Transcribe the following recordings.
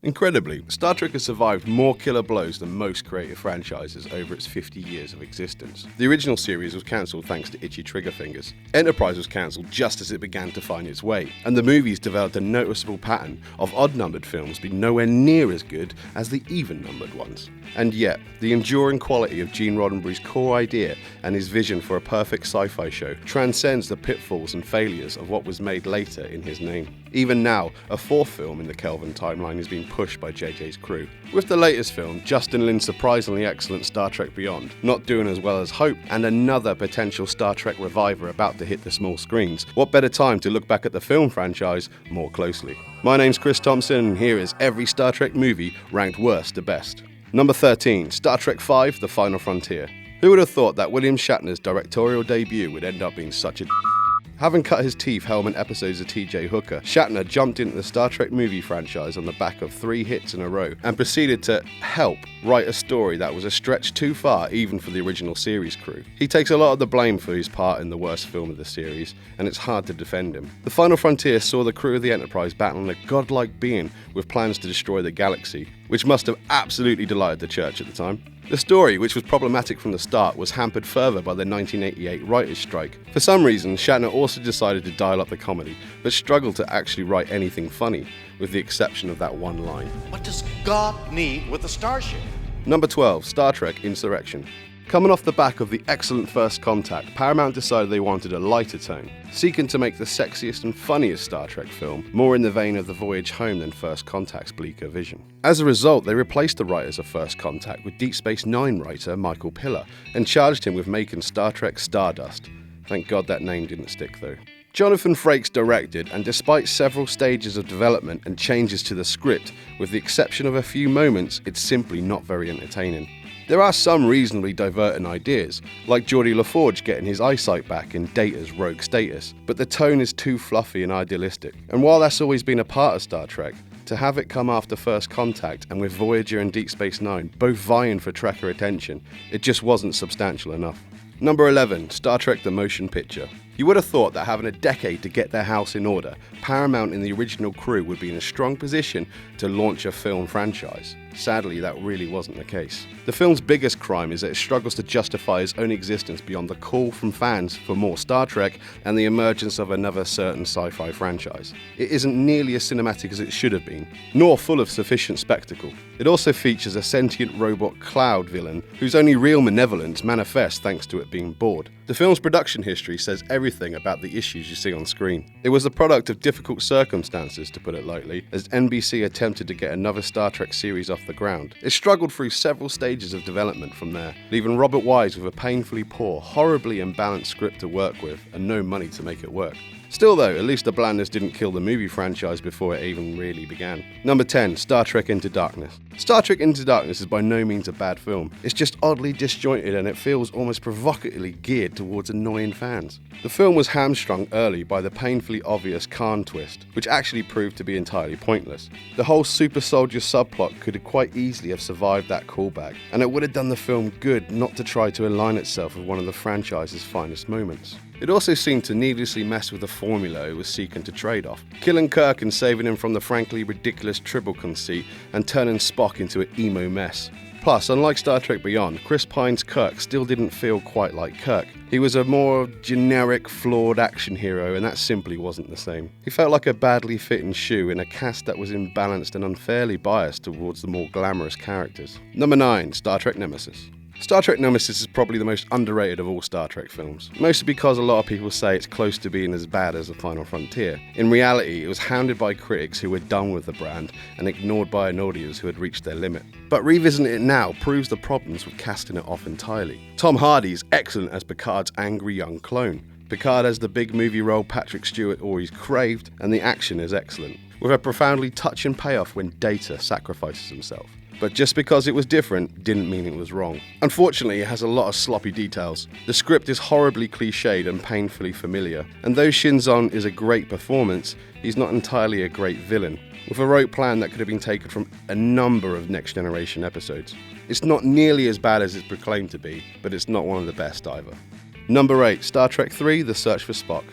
Incredibly, Star Trek has survived more killer blows than most creative franchises over its 50 years of existence. The original series was cancelled thanks to itchy trigger fingers. Enterprise was cancelled just as it began to find its way, and the movies developed a noticeable pattern of odd-numbered films being nowhere near as good as the even-numbered ones. And yet, the enduring quality of Gene Roddenberry's core idea and his vision for a perfect sci-fi show transcends the pitfalls and failures of what was made later in his name. Even now, a fourth film in the Kelvin timeline is being pushed by JJ's crew. With the latest film, Justin Lin's surprisingly excellent Star Trek Beyond not doing as well as hoped, and another potential Star Trek reviver about to hit the small screens, what better time to look back at the film franchise more closely? My name's Chris Thompson, and here is every Star Trek movie ranked worst to best. Number 13, Star Trek V: The Final Frontier. Who would have thought that William Shatner's directorial debut would end up being such a Having cut his teeth helming episodes of T.J. Hooker, Shatner jumped into the Star Trek movie franchise on the back of 3 hits in a row and proceeded to help write a story that was a stretch too far even for the original series crew. He takes a lot of the blame for his part in the worst film of the series, and it's hard to defend him. The Final Frontier saw the crew of the Enterprise battling a godlike being with plans to destroy the galaxy, which must have absolutely delighted the church at the time. The story, which was problematic from the start, was hampered further by the 1988 writers' strike. For some reason, Shatner also decided to dial up the comedy, but struggled to actually write anything funny, with the exception of that one line. What does God need with a starship? Number 12, Star Trek Insurrection. Coming off the back of the excellent First Contact, Paramount decided they wanted a lighter tone, seeking to make the sexiest and funniest Star Trek film more in the vein of the Voyage home than First Contact's bleaker vision. As a result, they replaced the writers of First Contact with Deep Space Nine writer Michael Piller and charged him with making Star Trek Stardust. Thank God that name didn't stick though. Jonathan Frakes directed, and despite several stages of development and changes to the script, with the exception of a few moments, it's simply not very entertaining. There are some reasonably diverting ideas, like Geordie LaForge getting his eyesight back in Data's rogue status, but the tone is too fluffy and idealistic. And while that's always been a part of Star Trek, to have it come after First Contact and with Voyager and Deep Space Nine both vying for Trekker attention, it just wasn't substantial enough. Number 11, Star Trek The Motion Picture. You would have thought that having a decade to get their house in order, Paramount and the original crew would be in a strong position to launch a film franchise. Sadly, that really wasn't the case. The film's biggest crime is that it struggles to justify its own existence beyond the call from fans for more Star Trek and the emergence of another certain sci-fi franchise. It isn't nearly as cinematic as it should have been, nor full of sufficient spectacle. It also features a sentient robot cloud villain whose only real malevolence manifests thanks to it being bored. The film's production history says everything about the issues you see on screen. It was the product of difficult circumstances, to put it lightly, as NBC attempted to get another Star Trek series off the ground. It struggled through several stages of development from there, leaving Robert Wise with a painfully poor, horribly imbalanced script to work with and no money to make it work. Still though, at least the blandness didn't kill the movie franchise before it even really began. Number 10, Star Trek Into Darkness. Star Trek Into Darkness is by no means a bad film. It's just oddly disjointed and it feels almost provocatively geared towards annoying fans. The film was hamstrung early by the painfully obvious Khan twist, which actually proved to be entirely pointless. The whole super soldier subplot could quite easily have survived that callback, and it would have done the film good not to try to align itself with one of the franchise's finest moments. It also seemed to needlessly mess with the formula it was seeking to trade off, killing Kirk and saving him from the frankly ridiculous Tribble conceit and turning Spock into an emo mess. Plus, unlike Star Trek Beyond, Chris Pine's Kirk still didn't feel quite like Kirk. He was a more generic, flawed action hero, and that simply wasn't the same. He felt like a badly fitting shoe in a cast that was imbalanced and unfairly biased towards the more glamorous characters. Number 9, Star Trek Nemesis. Star Trek Nemesis is probably the most underrated of all Star Trek films, mostly because a lot of people say it's close to being as bad as The Final Frontier. In reality, it was hounded by critics who were done with the brand and ignored by an audience who had reached their limit. But revisiting it now proves the problems with casting it off entirely. Tom Hardy is excellent as Picard's angry young clone. Picard has the big movie role Patrick Stewart always craved, and the action is excellent, with a profoundly touching payoff when Data sacrifices himself. But just because it was different didn't mean it was wrong. Unfortunately, it has a lot of sloppy details. The script is horribly cliched and painfully familiar, and though Shinzon is a great performance, he's not entirely a great villain, with a rote plan that could have been taken from a number of Next Generation episodes. It's not nearly as bad as it's proclaimed to be, but it's not one of the best either. Number 8, Star Trek III: The Search for Spock.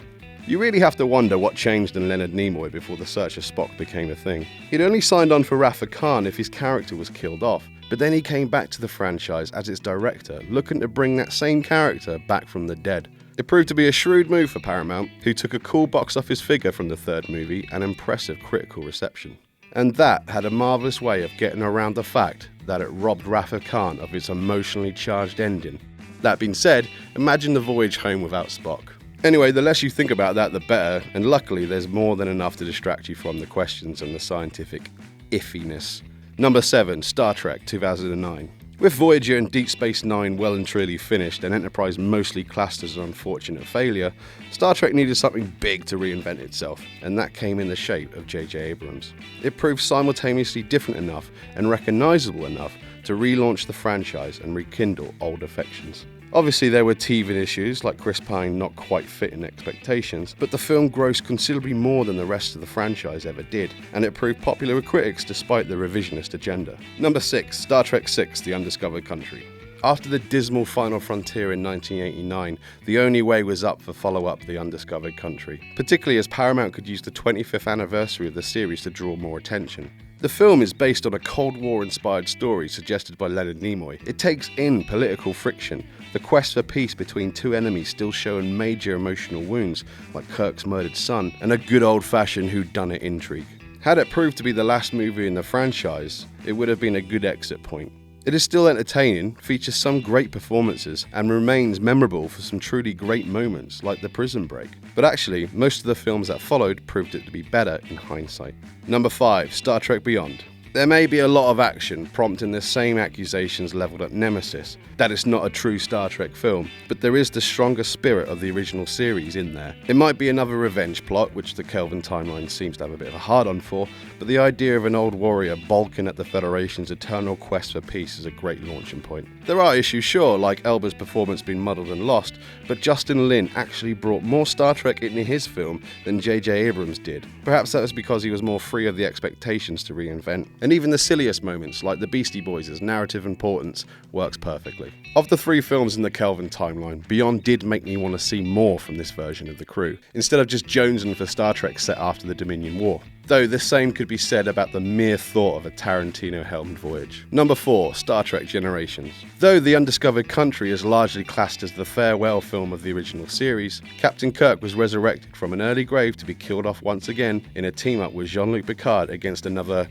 You really have to wonder what changed in Leonard Nimoy before the search of Spock became a thing. He'd only signed on for Wrath of Khan if his character was killed off, but then he came back to the franchise as its director, looking to bring that same character back from the dead. It proved to be a shrewd move for Paramount, who took a cool box office figure from the third movie and impressive critical reception. And that had a marvellous way of getting around the fact that it robbed Wrath of Khan of its emotionally charged ending. That being said, imagine the voyage home without Spock. Anyway, the less you think about that, the better, and luckily there's more than enough to distract you from the questions and the scientific iffiness. Number 7, Star Trek 2009. With Voyager and Deep Space Nine well and truly finished and Enterprise mostly classed as an unfortunate failure, Star Trek needed something big to reinvent itself, and that came in the shape of J.J. Abrams. It proved simultaneously different enough and recognisable enough to relaunch the franchise and rekindle old affections. Obviously there were teething issues like Chris Pine not quite fitting expectations, but the film grossed considerably more than the rest of the franchise ever did, and it proved popular with critics despite the revisionist agenda. Number 6, Star Trek VI, The Undiscovered Country. After the dismal Final Frontier in 1989, the only way was up for follow-up The Undiscovered Country, particularly as Paramount could use the 25th anniversary of the series to draw more attention. The film is based on a Cold War-inspired story suggested by Leonard Nimoy. It takes in political friction, the quest for peace between two enemies still showing major emotional wounds, like Kirk's murdered son, and a good old-fashioned whodunit intrigue. Had it proved to be the last movie in the franchise, it would have been a good exit point. It is still entertaining, features some great performances, and remains memorable for some truly great moments, like the prison break. But actually, most of the films that followed proved it to be better in hindsight. Number 5, Star Trek Beyond. There may be a lot of action prompting the same accusations levelled at Nemesis, that it's not a true Star Trek film, but there is the stronger spirit of the original series in there. It might be another revenge plot, which the Kelvin timeline seems to have a bit of a hard-on for, but the idea of an old warrior balking at the Federation's eternal quest for peace is a great launching point. There are issues, sure, like Elba's performance being muddled and lost, but Justin Lin actually brought more Star Trek into his film than J.J. Abrams did. Perhaps that was because he was more free of the expectations to reinvent. And even the silliest moments, like the Beastie Boys' narrative importance, works perfectly. Of the 3 films in the Kelvin timeline, Beyond did make me want to see more from this version of the crew, instead of just jonesing for Star Trek set after the Dominion War. Though the same could be said about the mere thought of a Tarantino-helmed Voyage. Number 4, Star Trek Generations. Though The Undiscovered Country is largely classed as the farewell film of the original series, Captain Kirk was resurrected from an early grave to be killed off once again in a team-up with Jean-Luc Picard against another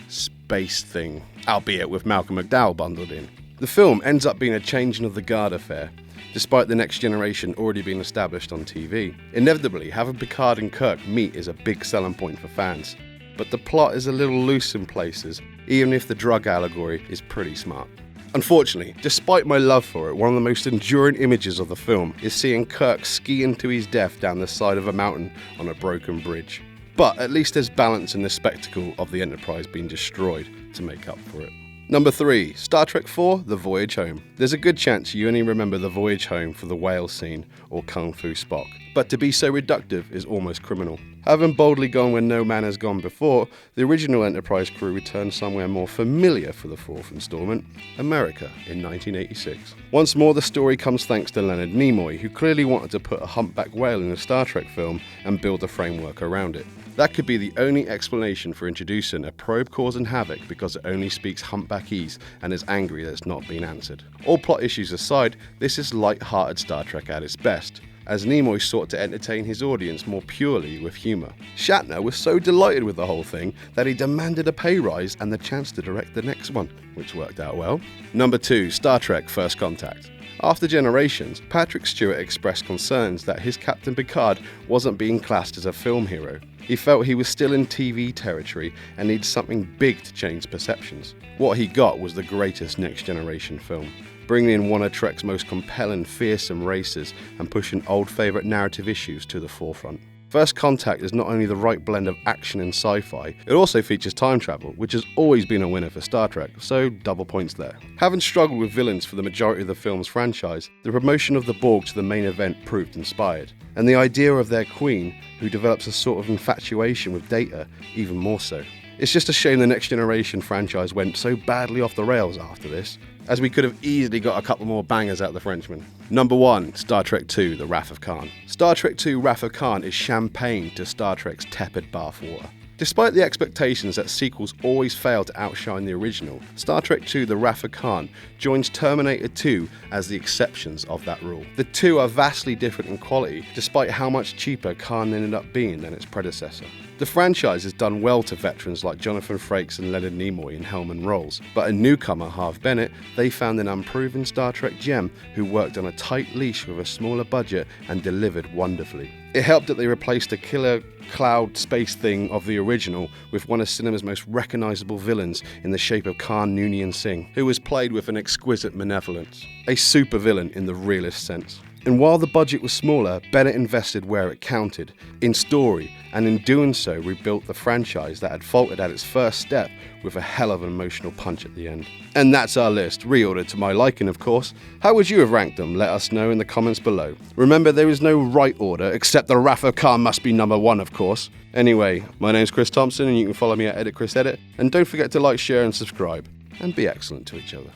space thing, albeit with Malcolm McDowell bundled in. The film ends up being a changing of the guard affair, despite the Next Generation already being established on TV. Inevitably, having Picard and Kirk meet is a big selling point for fans, but the plot is a little loose in places, even if the drug allegory is pretty smart. Unfortunately, despite my love for it, one of the most enduring images of the film is seeing Kirk skiing to his death down the side of a mountain on a broken bridge. But at least there's balance in the spectacle of the Enterprise being destroyed to make up for it. Number 3, Star Trek IV, The Voyage Home. There's a good chance you only remember the voyage home for the whale scene or Kung Fu Spock, but to be so reductive is almost criminal. Having boldly gone where no man has gone before, the original Enterprise crew returned somewhere more familiar for the 4th installment, America in 1986. Once more the story comes thanks to Leonard Nimoy, who clearly wanted to put a humpback whale in a Star Trek film and build a framework around it. That could be the only explanation for introducing a probe causing havoc because it only speaks humpbackese and is angry that it's not been answered. All plot issues aside, this is light-hearted Star Trek at its best, as Nimoy sought to entertain his audience more purely with humour. Shatner was so delighted with the whole thing that he demanded a pay rise and the chance to direct the next one, which worked out well. Number 2, Star Trek First Contact. After Generations, Patrick Stewart expressed concerns that his Captain Picard wasn't being classed as a film hero. He felt he was still in TV territory and needed something big to change perceptions. What he got was the greatest Next Generation film, bringing in one of Trek's most compelling, fearsome races and pushing old favourite narrative issues to the forefront. First Contact is not only the right blend of action and sci-fi, it also features time travel, which has always been a winner for Star Trek, so double points there. Having struggled with villains for the majority of the film's franchise, the promotion of the Borg to the main event proved inspired, and the idea of their queen, who develops a sort of infatuation with Data, even more so. It's just a shame the Next Generation franchise went so badly off the rails after this, as we could have easily got a couple more bangers out the Frenchman. Number 1, Star Trek II, The Wrath of Khan. Star Trek II, Wrath of Khan is champagne to Star Trek's tepid bathwater. Despite the expectations that sequels always fail to outshine the original, Star Trek II The Wrath of Khan joins Terminator 2 as the exceptions of that rule. The two are vastly different in quality, despite how much cheaper Khan ended up being than its predecessor. The franchise has done well to veterans like Jonathan Frakes and Leonard Nimoy in Hellman roles, but a newcomer, Harve Bennett, they found an unproven Star Trek gem who worked on a tight leash with a smaller budget and delivered wonderfully. It helped that they replaced the killer cloud space thing of the original with one of cinema's most recognisable villains in the shape of Khan Noonien Singh, who was played with an exquisite malevolence. A super villain in the realest sense. And while the budget was smaller, Bennett invested where it counted, in story, and in doing so rebuilt the franchise that had faltered at its first step with a hell of an emotional punch at the end. And that's our list, reordered to my liking of course. How would you have ranked them? Let us know in the comments below. Remember, there is no right order, except the Wrath of Khan must be number 1 of course. Anyway, my name's Chris Thompson and you can follow me at EditChrisEdit, and don't forget to like, share and subscribe, and be excellent to each other.